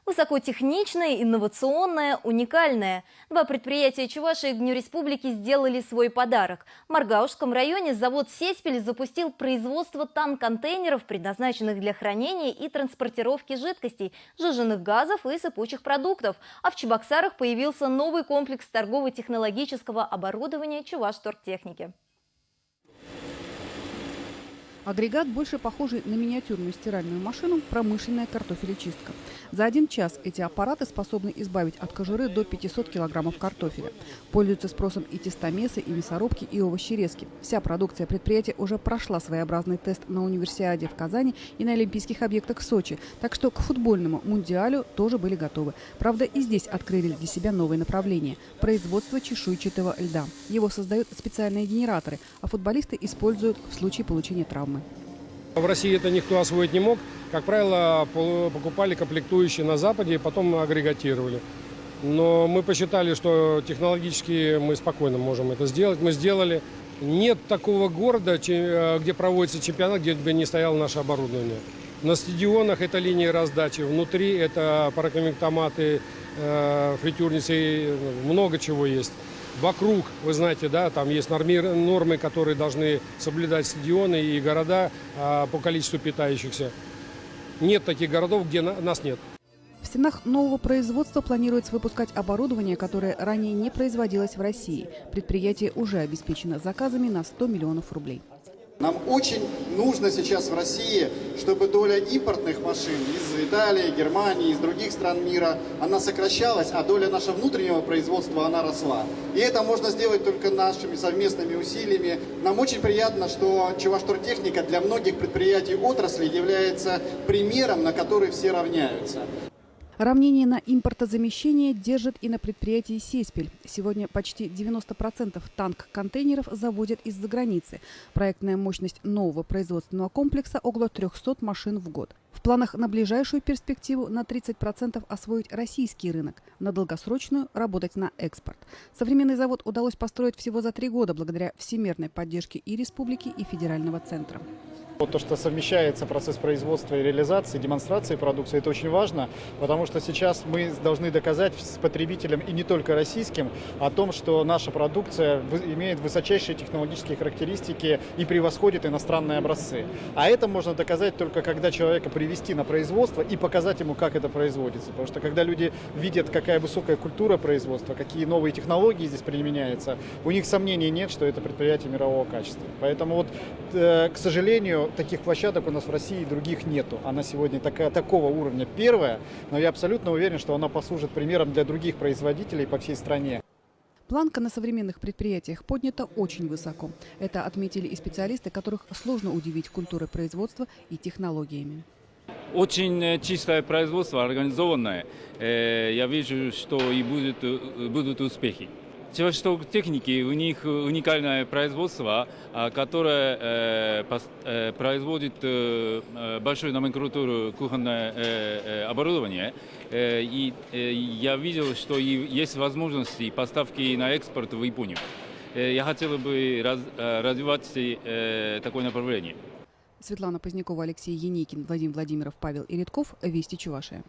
Высокотехничное, инновационное, уникальное. Два предприятия Чувашии к Дню Республики сделали свой подарок. В Маргаушском районе завод «Сеспель» запустил производство танк-контейнеров, предназначенных для хранения и транспортировки жидкостей, сжиженных газов и сыпучих продуктов. А в Чебоксарах появился новый комплекс торгово-технологического оборудования «Чувашторгтехники». Агрегат, больше похожий на миниатюрную стиральную машину, промышленная картофелечистка. За 1 час эти аппараты способны избавить от кожуры до 500 килограммов картофеля. Пользуются спросом и тестомесы, и мясорубки, и овощерезки. Вся продукция предприятия уже прошла своеобразный тест на универсиаде в Казани и на олимпийских объектах в Сочи. Так что к футбольному мундиалю тоже были готовы. Правда, и здесь открыли для себя новое направление – производство чешуйчатого льда. Его создают специальные генераторы, а футболисты используют в случае получения травмы. В России это никто освоить не мог. Как правило, покупали комплектующие на Западе и потом агрегатировали. Но мы посчитали, что технологически мы спокойно можем это сделать. Мы сделали. Нет такого города, где проводится чемпионат, где бы не стояло наше оборудование. На стадионах это линии раздачи, внутри это пароконвектоматы, фритюрницы, много чего есть. Вокруг, вы знаете, да, там есть нормы, которые должны соблюдать стадионы и города по количеству питающихся. Нет таких городов, где нас нет. В стенах нового производства планируется выпускать оборудование, которое ранее не производилось в России. Предприятие уже обеспечено заказами на 100 миллионов рублей. Нам очень нужно сейчас в России, чтобы доля импортных машин из Италии, Германии, из других стран мира, она сокращалась, а доля нашего внутреннего производства, она росла. И это можно сделать только нашими совместными усилиями. Нам очень приятно, что Чувашторгтехника для многих предприятий отрасли является примером, на который все равняются. Равнение на импортозамещение держит и на предприятии «Сеспель». Сегодня почти 90% танк-контейнеров заводят из-за границы. Проектная мощность нового производственного комплекса около 300 машин в год. В планах на ближайшую перспективу на 30% освоить российский рынок, на долгосрочную – работать на экспорт. Современный завод удалось построить всего за 3 года благодаря всемирной поддержке и республики, и федерального центра. Вот то, что совмещается процесс производства и реализации, демонстрации продукции, это очень важно, потому что сейчас мы должны доказать с потребителям, и не только российским, о том, что наша продукция имеет высочайшие технологические характеристики и превосходит иностранные образцы. А это можно доказать только когда человека привести на производство и показать ему, как это производится. Потому что когда люди видят, какая высокая культура производства, какие новые технологии здесь применяются, у них сомнений нет, что это предприятие мирового качества. Поэтому вот, к сожалению, таких площадок у нас в России других нету. Она сегодня такого уровня первая, но я абсолютно уверен, что она послужит примером для других производителей по всей стране. Планка на современных предприятиях поднята очень высоко. Это отметили и специалисты, которых сложно удивить культурой производства и технологиями. Очень чистое производство, организованное. Я вижу, что и будут успехи. Чувашторгтехники, у них уникальное производство, которое производит большую номенклатуру кухонное оборудование. И я видел, что есть возможности поставки на экспорт в Японию. Я хотел бы развивать такое направление. Светлана Позднякова, Алексей Еникин, Владимир Владимиров, Павел Иритков. Вести Чувашия.